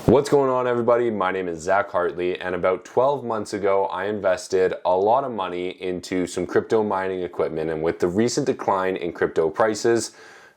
What's going on, everybody? My name is Zach Hartley, and about 12 months ago I invested a lot of money into some crypto mining equipment, and with the recent decline in crypto prices,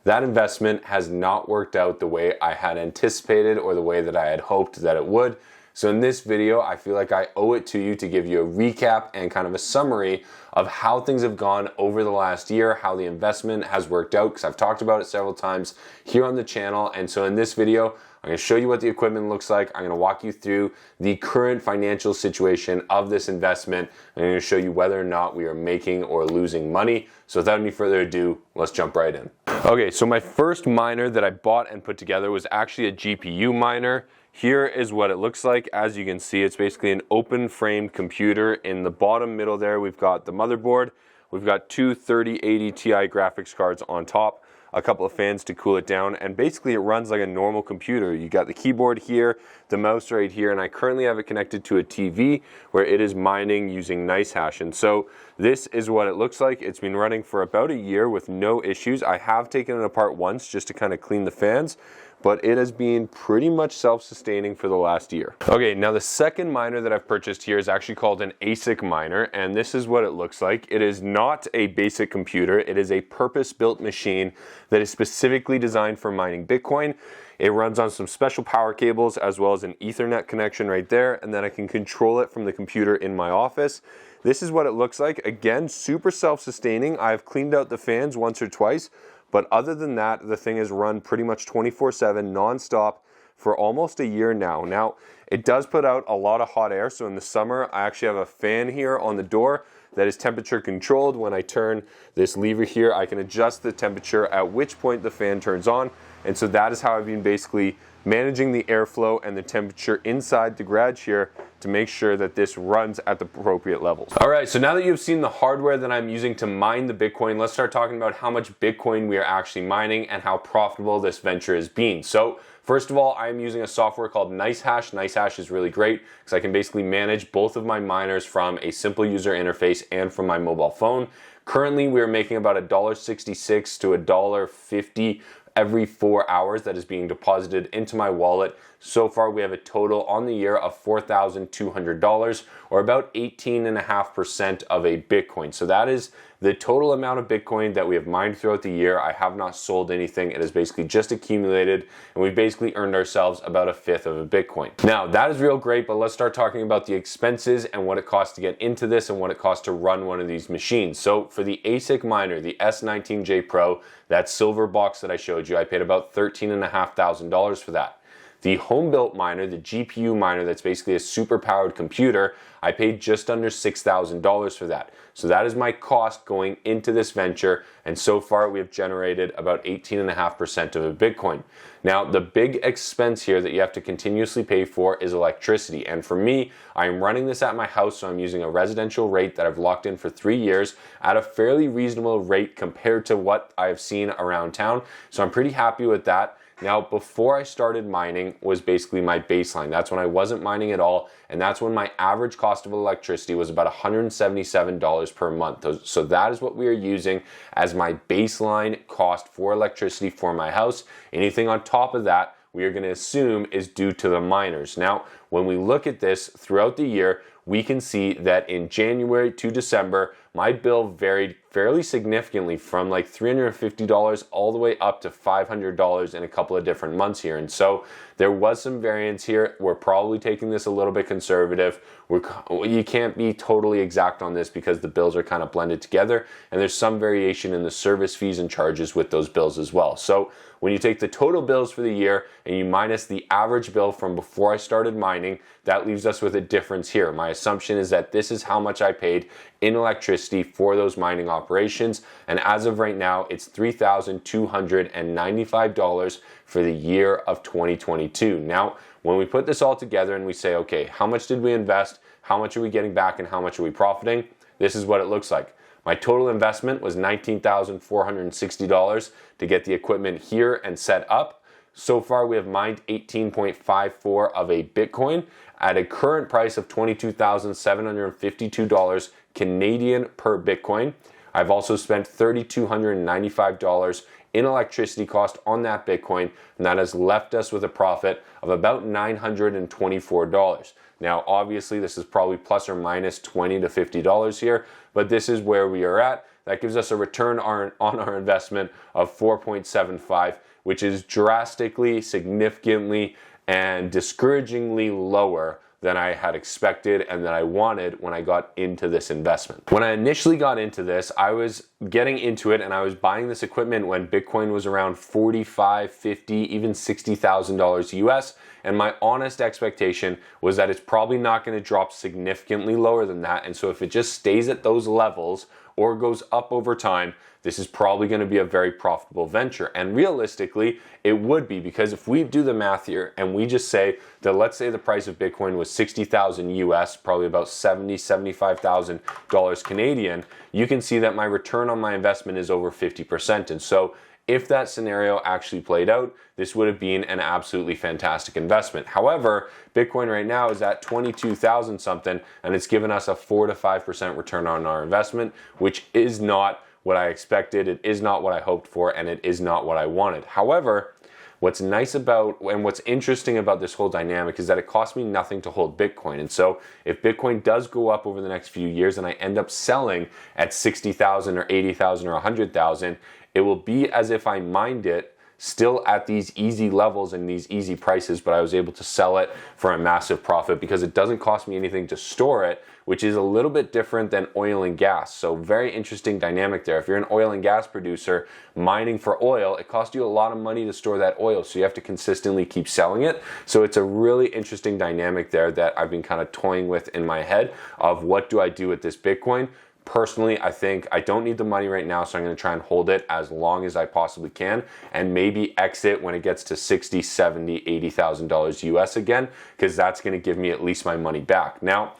that investment has not worked out the way I had anticipated or the way that I had hoped that it would. So in this video, I feel like I owe it to you to give you a recap and kind of a summary of how things have gone over the last year, how the investment has worked out, because I've talked about it several times here on the channel. And so in this video, I'm going to show you what the equipment looks like. I'm going to walk you through the current financial situation of this investment. I'm going to show you whether or not we are making or losing money. So without any further ado, let's jump right in. Okay, so my first miner that I bought and put together was actually a GPU miner. Here is what it looks like. As you can see, it's basically an open framed computer. In the bottom middle there, we've got the motherboard. We've got two 3080 Ti graphics cards on top, a couple of fans to cool it down, and basically it runs like a normal computer. You got the keyboard here, the mouse right here, and I currently have it connected to a TV where it is mining using NiceHash. And so this is what it looks like. It's been running for about a year with no issues. I have taken it apart once just to kind of clean the fans, but it has been pretty much self-sustaining for the last year. Okay, now the second miner that I've purchased here is actually called an ASIC miner, and this is what it looks like. It is not a basic computer. It is a purpose-built machine that is specifically designed for mining Bitcoin. It runs on some special power cables as well as an Ethernet connection right there, and then I can control it from the computer in my office. This is what it looks like. Again, super self-sustaining. I've cleaned out the fans once or twice, but other than that, the thing is run pretty much 24/7 non-stop for almost a year now. Now, it does put out a lot of hot air, so in the summer, I actually have a fan here on the door that is temperature controlled. When I turn this lever here, I can adjust the temperature at which point the fan turns on, and so that is how I've been basically managing the airflow and the temperature inside the garage here to make sure that this runs at the appropriate levels. All right, so now that you've seen the hardware that I'm using to mine the Bitcoin, let's start talking about how much Bitcoin we are actually mining and how profitable this venture has been. So first of all, I'm using a software called NiceHash. NiceHash is really great because I can basically manage both of my miners from a simple user interface and from my mobile phone. Currently, we are making about $1.66 to $1.50 every 4 hours that is being deposited into my wallet. So far, we have a total on the year of $4,200, or about 18.5% of a Bitcoin. So that is the total amount of Bitcoin that we have mined throughout the year. I have not sold anything. It has basically just accumulated, and we've basically earned ourselves about a fifth of a Bitcoin. Now, that is real great, but let's start talking about the expenses and what it costs to get into this and what it costs to run one of these machines. So for the ASIC miner, the S19J Pro, that silver box that I showed you, I paid about $13,500 for that. The home-built miner, the GPU miner, that's basically a super-powered computer, I paid just under $6,000 for that. So that is my cost going into this venture, and so far we have generated about 18.5% of a Bitcoin. Now, the big expense here that you have to continuously pay for is electricity, and for me, I'm running this at my house, so I'm using a residential rate that I've locked in for 3 years at a fairly reasonable rate compared to what I've seen around town, so I'm pretty happy with that. Now, before I started mining was basically my baseline. That's when I wasn't mining at all, and that's when my average cost of electricity was about $177 per month. So that is what we are using as my baseline cost for electricity for my house. Anything on top of that, we are going to assume is due to the miners. Now, when we look at this throughout the year, we can see that in January to December, my bill varied fairly significantly from like $350 all the way up to $500 in a couple of different months here. And so there was some variance here. We're probably taking this a little bit conservative. You can't be totally exact on this because the bills are kind of blended together, and there's some variation in the service fees and charges with those bills as well. So when you take the total bills for the year and you minus the average bill from before I started mining, that leaves us with a difference here. My assumption is that this is how much I paid in electricity for those mining operations, and as of right now, it's $3,295 for the year of 2022. Now, when we put this all together and we say, okay, how much did we invest, how much are we getting back, and how much are we profiting? This is what it looks like. My total investment was $19,460 to get the equipment here and set up. So far, we have mined 18.54 of a Bitcoin at a current price of $22,752 Canadian per Bitcoin. I've also spent $3,295 in electricity cost on that Bitcoin, and that has left us with a profit of about $924. Now, obviously, this is probably plus or minus $20 to $50 here, but this is where we are at. That gives us a return on our investment of 4.75, which is drastically, significantly, and discouragingly lower than I had expected and that I wanted when I got into this investment. When I initially got into this, I was getting into it and I was buying this equipment when Bitcoin was around $45, $50, even $60,000 US. And my honest expectation was that it's probably not going to drop significantly lower than that. And so if it just stays at those levels or goes up over time, this is probably going to be a very profitable venture. And realistically, it would be, because if we do the math here and we just say that, let's say the price of Bitcoin was 60,000 US, probably about $75,000 Canadian, you can see that my return on my investment is over 50%. And so if that scenario actually played out, this would have been an absolutely fantastic investment. However, Bitcoin right now is at 22,000 something, and it's given us a 4 to 5% return on our investment, which is not what I expected, it is not what I hoped for, and it is not what I wanted. However, what's nice about and what's interesting about this whole dynamic is that it costs me nothing to hold Bitcoin. And so if Bitcoin does go up over the next few years and I end up selling at 60,000 or 80,000 or 100,000, it will be as if I mined it still at these easy levels and these easy prices, but I was able to sell it for a massive profit because it doesn't cost me anything to store it, which is a little bit different than oil and gas. So very interesting dynamic there. If you're an oil and gas producer mining for oil, it costs you a lot of money to store that oil, so you have to consistently keep selling it. So it's a really interesting dynamic there that I've been kind of toying with in my head of what do I do with this Bitcoin. Personally, I think I don't need the money right now, so I'm going to try and hold it as long as I possibly can and maybe exit when it gets to $60, $70, $80,000 US again, because that's going to give me at least my money back. Now,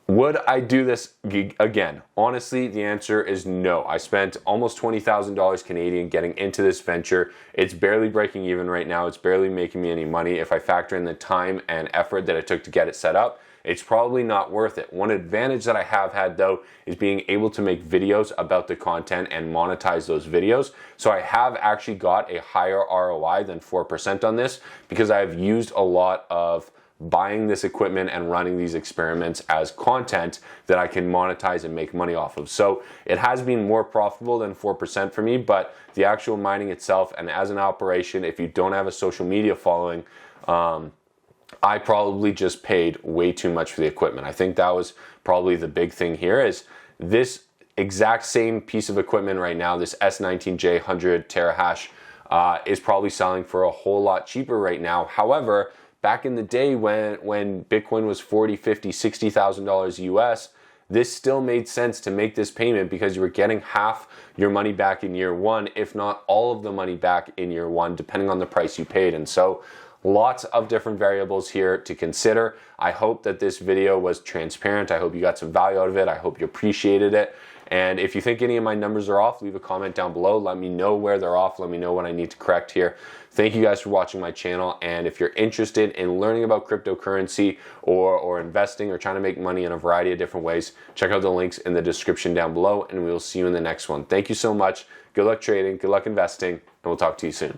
would I do this again? Honestly, the answer is no. I spent almost $20,000 Canadian getting into this venture. It's barely breaking even right now. It's barely making me any money. If I factor in the time and effort that it took to get it set up, it's probably not worth it. One advantage that I have had though is being able to make videos about the content and monetize those videos. So I have actually got a higher ROI than 4% on this because I've used a lot of buying this equipment and running these experiments as content that I can monetize and make money off of. So it has been more profitable than 4% for me, but the actual mining itself and as an operation, if you don't have a social media following, I probably just paid way too much for the equipment. I think that was probably the big thing here is this exact same piece of equipment right now, this S19J 100 terahash is probably selling for a whole lot cheaper right now. However, back in the day when Bitcoin was $40, $50, $60,000 US, this still made sense to make this payment because you were getting half your money back in year one, if not all of the money back in year one, depending on the price you paid. And so lots of different variables here to consider. I hope that this video was transparent. I hope you got some value out of it. I hope you appreciated it. And if you think any of my numbers are off, leave a comment down below. Let me know where they're off. Let me know what I need to correct here. Thank you guys for watching my channel. And if you're interested in learning about cryptocurrency or investing or trying to make money in a variety of different ways, check out the links in the description down below and we will see you in the next one. Thank you so much. Good luck trading, good luck investing, and we'll talk to you soon.